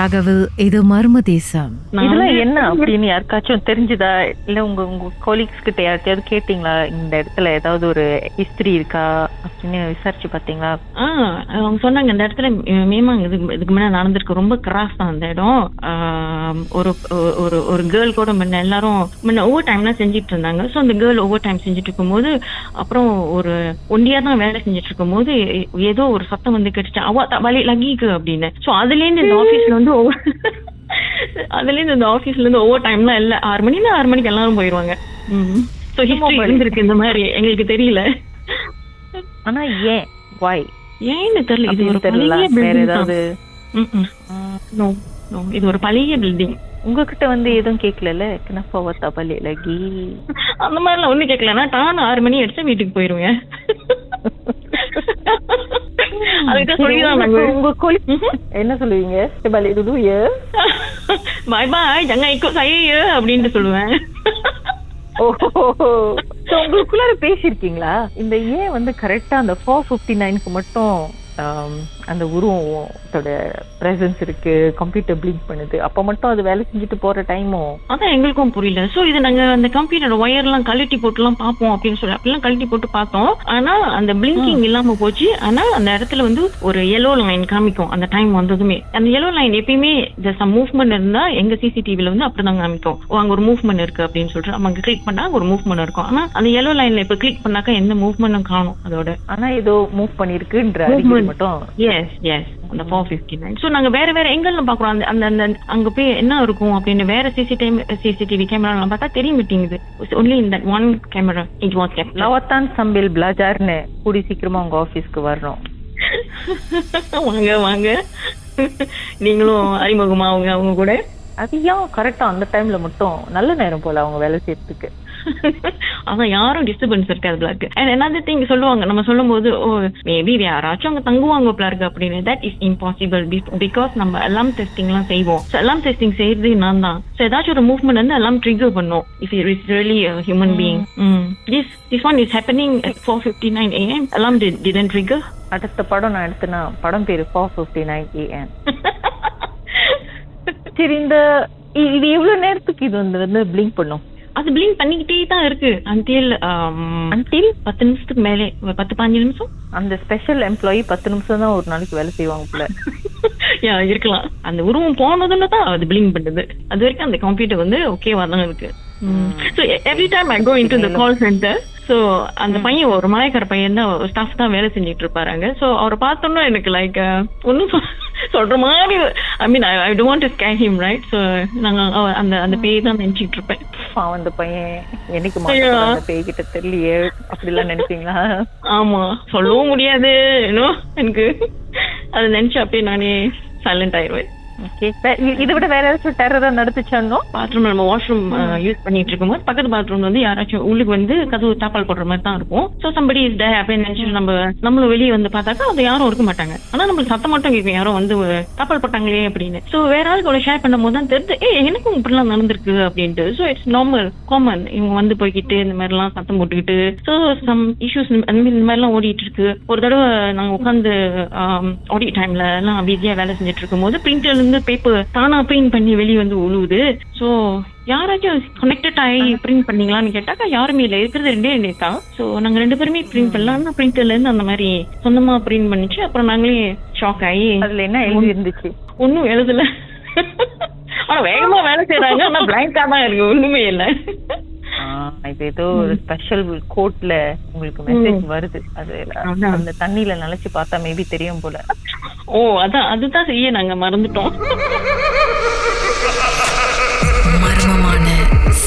ராகவில் இது மர்ம தேசம். இதெல்லாம் என்ன அப்படின்னு யாருக்காச்சும் தெரிஞ்சுதா? இல்ல உங்க கோலீக்ஸ் கிட்ட யார்கிட்டயாவது கேட்டீங்களா? இந்த இடத்துல ஏதாவது ஒரு ஹிஸ்டரி இருக்கா அப்படின்னு விசாரிச்சு பாத்தீங்களா? அவங்க சொன்னாங்க இந்த இடத்துல மேமாங்க இதுக்கு முன்னாடி நடந்திருக்கு, ரொம்ப கிராஸ் தான் அந்த இடம். ஒரு ஒரு ஒரு கேர்ள் கூட முன்ன எல்லாரும் முன்ன ஓவர் டைம்லாம் செஞ்சுட்டு இருந்தாங்க. ஸோ அந்த கேர்ள் ஓவர் டைம் செஞ்சுட்டு இருக்கும்போது அப்புறம் ஒரு ஒண்டியா தான் வேலை செஞ்சுட்டு இருக்கும் போது ஏதோ ஒரு சத்தம் வந்து கேட்டுச்சு, அவ வலி லகிக்கு அப்படின்னு. ஸோ அதுலேருந்து இந்த ஆஃபீஸ்ல வந்து ஓவர் டைம்லாம் இல்லை, 6 மணிக்கு எல்லாரும் போயிடுவாங்க. ஸோ ஹிஸ்டரி இருந்திருக்கு இந்த மாதிரி, எங்களுக்கு தெரியல. ஆனா ஏன்னு தெரியல. இது ஒரு பழைய பில்டிங். இது ஒரு பழைய பில்டிங். உங்ககிட்ட வந்து எதுவும் கேட்கல? அந்த மாதிரிலாம் ஒண்ணு கேட்கலன்னா டான் 6 மணி அடிச்சா வீட்டுக்கு போயிருவேன். என்ன சொல்லுவீங்க? பாய் பாய் ஜங்கா இக்கோ சைய அப்படின்ட்டு சொல்லுவேன். உங்களுக்குள்ளார பேசிருக்கீங்களா? இந்த ஏன் வந்து கரெக்டா அந்த 4:59க்கு மட்டும் அந்த உருவத்தோட பிரசன்ஸ் இருக்கு, கம்ப்யூட்டர் பிளிங்க் பண்ணுது, அப்ப மட்டும் அது வேலை செஞ்சுட்டு போற டைமும் அதான் எங்களுக்கும் புரியல. சோ இது நாங்க அந்த கம்ப்யூட்டரோட ஒயர் எல்லாம் கழட்டி போட்டுலாம் பார்ப்போம் அப்படின்னு சொல்லி அப்படிலாம் கழட்டி போட்டு பார்த்தோம். ஆனா அந்த பிளிங்கிங் இல்லாம போச்சு. ஆனா அந்த இடத்துல வந்து ஒரு yellow லைன் காமிக்கும் அந்த டைம் வந்ததுமே. அந்த yellow லைன் எப்பயுமே மூவ்மெண்ட் இருந்தா எங்க சிசிடிவில வந்து அப்படிதான் காமிக்கும். அங்க ஒரு மூவ்மெண்ட் இருக்கு அப்படின்னு சொல்லிட்டு நம்ம அங்க கிளிக் பண்ணா ஒரு மூவ்மெண்ட் இருக்கும். ஆனா அந்த yellow லைன்ல இப்ப கிளிக் பண்ணாக்கா எந்த மூவ்மெண்ட்டும் காணும் அதோட. ஆனா ஏதோ மூவ் பண்ணிருக்குன்ற மட்டும். எஸ் அந்த 4:59. சோ நாங்க வேற எங்கல்ல பாக்குறோம் அந்த அந்த அங்க போய் என்ன இருக்கும் அப்படின்னு வேற சிசிடிவி கேமரா பார்த்தா தெரிய மாட்டேங்குது. only in that one camera it was kept. லவத்தான் சம்பில் பிளாஜார்னு கூடி சீக்கிரமா உங்க ஆபீஸ்க்கு வரணும். வாங்க நீங்களும் அறிமுகமா அவங்க கூட. அது ஏன் கரெக்டா அந்த டைம்ல மட்டும்? நல்ல நேரம் போல அவங்க வேலை செய்யறதுக்கு. அதான் யாரும் டிஸ்டர்பன்ஸ் இருக்காது பிளாக். அண்ட் another thing சொல்லுவாங்க, நம்ம சொல்லும் போது மேபி யாராச்சும் அங்க தங்குவாங்க பிளாக் அப்படின்னு. That is impossible. பிகாஸ் நம்ம எல்லாம் டெஸ்டிங் எல்லாம் செய்வோம். எல்லாம் டெஸ்டிங் செய்யறது நான் தான். ஏதாச்சும் ஒரு மூவ்மெண்ட் வந்து எல்லாம் ட்ரிகர் பண்ணும். If it is really human being. This one is happening at 4:59 AM. எல்லாம் didn't trigger. அடுத்த படம் நான் எடுத்தேன்னா படம் பேரு 4:59 AM. சரி, இது எவ்வளவு நேரத்துக்கு இது வந்து பிளிங்க் பண்ணும்? அது பிளிங்க் பண்ணிக்கிட்டே தான் இருக்கு until 10 நிமிஷத்துக்கு மேலே, 10-15 நிமிஷம். அந்த ஸ்பெஷல் எம்ப்ளாயி 10 நிமிஷம் தான் ஒரு நாளைக்கு வேலை செய்வாங்க போல. இருக்கலாம். அந்த உருவம் போனதுன்னு தான் அது பிளிங்க் பண்ணுது. அது வரைக்கும் அந்த கம்ப்யூட்டர் வந்து ஓகேவா தான் இருக்கு. So every time I go into the call center, so அந்த பையன் ஒரு மலைக்கார பையன் தான், ஸ்டாஃப் தான் வேலை செஞ்சுட்டு இருப்பாங்க. ஸோ அவரை பார்த்தோன்னா எனக்கு லைக் ஒன்னும் சொல்ற மாதிரி, I mean I don't want to scare him, right? So நாங்க அந்த பேய் தான் நினைச்சிட்டு இருப்பேன். அந்த பையன் என்னைக்கு பேய் கிட்ட தெரியலையே அப்படிலாம் நினைப்பீங்களா? ஆமா, சொல்லவும் முடியாது. எனக்கு அதை நினைச்சு அப்படியே நானே சைலண்ட் ஆயிடுவேன். இதை விட வேற ஏதாச்சும் டெரரா நடந்துச்சானோ? பாத்ரூம் நம்ம வாஷ்ரூம் யூஸ் பண்ணிட்டு இருக்கும்போது பக்கத்து பாத்ரூம் வந்து யாராச்சும் உள்ளுக்கு வந்து கதவு தாப்பால் போடுற மாதிரி தான் இருக்கும். ஸோ சம்படி இஸ் தேர் அப்படின்னு நினைச்சிட்டு நம்மளும் வெளியே வந்து பார்த்தாக்கா அது யாரும் இருக்க மாட்டாங்க. ஆனா நம்மளுக்கு சத்தம் மட்டும் கேட்கும், யாரும் வந்து தாப்பால் போட்டாங்களே அப்படின்னு. ஸோ வேற ஆளுக்கு ஷேர் பண்ணும் போது தான் தெரிஞ்சு எனக்கும் இப்படிலாம் நடந்திருக்கு அப்படின்ட்டு. So it's normal, common. இவங்க வந்து போய்கிட்டு இந்த மாதிரி எல்லாம் சத்தம் போட்டுக்கிட்டு ஸோ சம் இஷ்யூஸ் அந்த மாதிரி எல்லாம் ஓடிட்டு இருக்கு. ஒரு தடவை நாங்க உட்காந்து ஆடிட் டைம்ல எல்லாம் பிஸியா வேலை செஞ்சுட்டு இருக்கும் போது பிரிண்டர்ல இருந்து பேப்பர் தானா பிரிண்ட் பண்ணி வெளியே வந்து உழுவுது. ஸோ யாராச்சும் கனெக்டட் ஆகி பிரிண்ட் பண்ணீங்களான்னு கேட்டாக்கா யாருமே இல்லை, இருக்கிறது 2 தான். ஸோ நாங்க 2 பேருமே பிரிண்ட் பண்ணலாம். பிரிண்டர்ல இருந்து அந்த மாதிரி சொந்தமா பிரிண்ட் பண்ணிச்சு. அப்புறம் நாங்களே ஷாக் ஆகி அதுல என்ன எழுதி இருந்துச்சு? ஒன்னும் எழுதல. ஆனா வேகமா வேலை செய்யறாங்க, ஆனா பிளாங்கா தான் இருக்கு, ஒண்ணுமே இல்லை. இது ஏதோ ஒரு ஸ்பெஷல் கோட்ல உங்களுக்கு மெசேஜ் வருது. அது அந்த தண்ணியில நினைச்சு பார்த்தா மேபி தெரியும் போல. அதுதான் செய்ய நாங்க மறந்துட்டோம். மர்மமான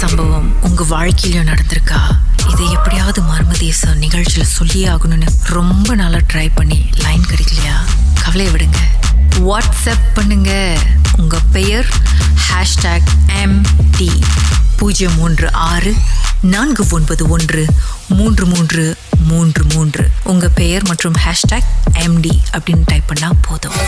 சம்பவம் உங்க வாழ்க்கையிலும் நடந்திருக்கா? இதை எப்படியாவது மர்ம தேசம் நிகழ்ச்சியில சொல்லியே ஆகணும்னு ரொம்ப நாளா ட்ரை பண்ணி லைன் கிடைக்கலையா? கவலையை விடுங்க, வாட்ஸ்அப் பண்ணுங்க. உங்க பெயர் #MD 036-491-3333. உங்க பெயர் மற்றும் #MD அப்படின்னு டைப் பண்ணா போதும்.